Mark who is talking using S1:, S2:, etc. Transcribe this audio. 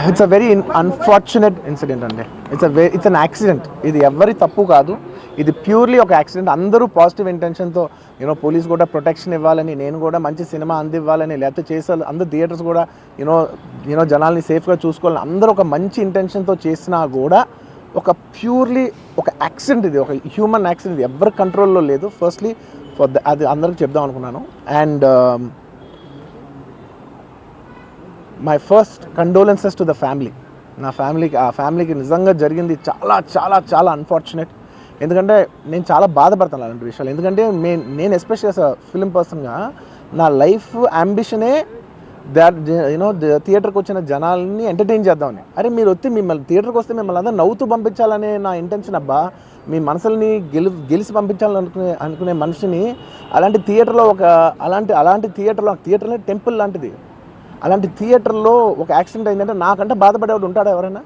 S1: It's a very unfortunate incident అండి. It's an accident. ఇది ఎవరి తప్పు కాదు, ఇది ప్యూర్లీ ఒక యాక్సిడెంట్. అందరూ పాజిటివ్ ఇంటెన్షన్తో పోలీస్ కూడా ప్రొటెక్షన్ ఇవ్వాలని, నేను కూడా మంచి సినిమా అందివ్వాలని, లేకపోతే చేసారు అందరు థియేటర్స్ కూడా జనాల్ని సేఫ్గా చూసుకోవాలని అందరూ ఒక మంచి ఇంటెన్షన్తో చేసినా కూడా ఒక ప్యూర్లీ ఒక యాక్సిడెంట్, ఇది ఒక హ్యూమన్ యాక్సిడెంట్, ఇది ఎవరి కంట్రోల్లో లేదు. ఫస్ట్లీ అది అందరికి చెప్దాం అనుకున్నాను. And my first condolences to the family. నా ఫ్యామిలీకి నిజంగా జరిగింది చాలా చాలా చాలా అన్ఫార్చునేట్. ఎందుకంటే నేను చాలా బాధపడతాను అలాంటి విషయాలు. ఎందుకంటే నేను ఎస్పెషల్లీ యాస్ అ ఫిలిం పర్సన్గా నా లైఫ్ అంబిషనే థియేటర్కి వచ్చిన జనాల్ని ఎంటర్టైన్ చేద్దామని. అరే మీరు మిమ్మల్ని థియేటర్కి వస్తే మిమ్మల్ని అందరూ నవ్వుతూ పంపించాలనే నా ఇంటెన్షన్. అబ్బా, మీ మనసుల్ని గెలిచి పంపించాలని అనుకునే మనిషిని అలాంటి థియేటర్లో అలాంటి థియేటర్లో టెంపుల్ లాంటిది, అలాంటి థియేటర్లో ఒక యాక్సిడెంట్ అయిందంటే నాకంటే బాధపడేవాడు ఉంటాడా ఎవరైనా?